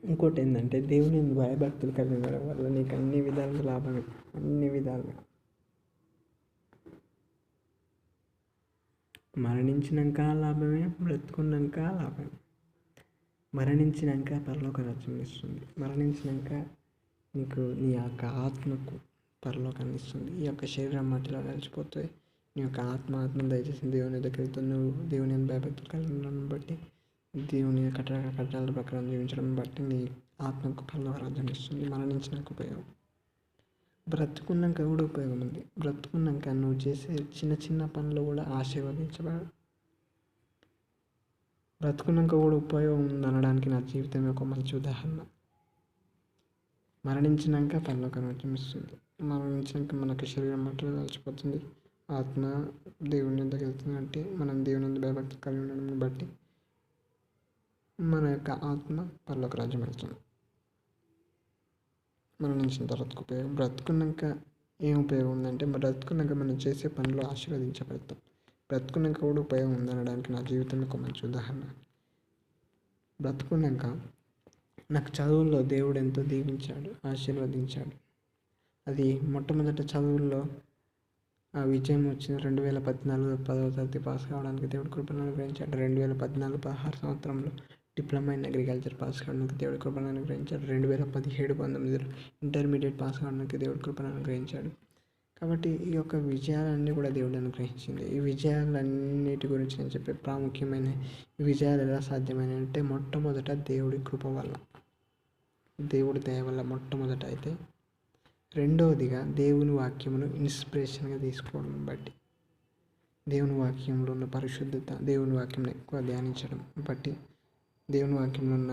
ఇంకోటి ఏంటంటే దేవుని యందు భయభక్తులు కలిగి ఉండడం వల్ల నీకు అన్ని విధాలుగా లాభమే. అన్ని విధాలుగా మరణించినాక లాభమే, బ్రతుకున్నాక లాభమే. మరణించినాక పరలోక రాజ్యం ఇస్తుంది. మరణించినాక నీకు నీ యొక్క ఆత్మకు పరలోకాన్ని ఇస్తుంది. ఈ యొక్క శరీరం మట్టిలో కలిసిపోతుంది. నీ యొక్క ఆత్మ దయచేసి దేవుని దగ్గరికి నువ్వు దేవుని యందు భయభక్తులు కలిగి ఉండడం బట్టి, దేవుని కట్టడాల ప్రకారం జీవించడం బట్టి నీ ఆత్మకు పరలోక రాజ్యం ఇస్తుంది. మరణించినాక ఉపయోగం, బ్రతుకున్నాక కూడా ఉపయోగం ఉంది. బ్రతుకున్నాక నువ్వు చేసే చిన్న చిన్న పనులు కూడా ఆశీర్వదించబడు. బ్రతుకున్నాక కూడా ఉపయోగం ఉంది అనడానికి నా జీవితం ఒక మంచి ఉదాహరణ. మరణించినాక పరలోక రాజ్యం ఇస్తుంది. మరణించినాక మనకు శరీరం మట్టిలో కలిసిపోతుంది. ఆత్మ దేవుని దగ్గరికి వెళ్తుంది. అంటే మనం దేవుని భయభక్తి కలిగి ఉండడం బట్టి మన యొక్క ఆత్మ పరలోక రాజ్యం వెళ్తుంది. మరణించిన తర్వాత ఉపయోగం, బ్రతుకున్నాక ఏం ఉపయోగం ఉందంటే బ్రతుకున్నాక మనం చేసే పనులు ఆశీర్వదించబడతాం. బ్రతుకున్నాక కూడా ఉపయోగం ఉందనడానికి నా జీవితం ఒక మంచి ఉదాహరణ. బ్రతుకున్నాక నాకు చదువుల్లో దేవుడు ఎంతో దీవించాడు, ఆశీర్వదించాడు. అది మొట్టమొదట చదువుల్లో ఆ విజయం వచ్చిన 2014 10వ తరగతి పాస్ కావడానికి దేవుడి కృపను అనుగ్రహించాడు. 2014-16 సంవత్సరంలో డిప్లొమా ఇన్ అగ్రికల్చర్ పాస్ కావడానికి దేవుడి కృపను అనుగ్రహించాడు. 2017-19 ఇంటర్మీడియట్ పాస్ కావడానికి దేవుడి కృపను అనుగ్రహించాడు. కాబట్టి ఈ యొక్క విజయాలన్నీ కూడా దేవుడు అనుగ్రహించింది. ఈ విజయాలన్నిటి గురించి నేను చెప్పే ప్రాముఖ్యమైన ఈ విజయాలు ఎలా సాధ్యమైన అంటే మొట్టమొదట దేవుడి కృప వల్ల, దేవుడి దయ వల్ల మొట్టమొదట అయితే, రెండవదిగా దేవుని వాక్యమును ఇన్స్పిరేషన్గా తీసుకోవడం బట్టి, దేవుని వాక్యంలో ఉన్న పరిశుద్ధత, దేవుని వాక్యం ఎక్కువ ధ్యానించడం బట్టి, దేవుని వాక్యంలో ఉన్న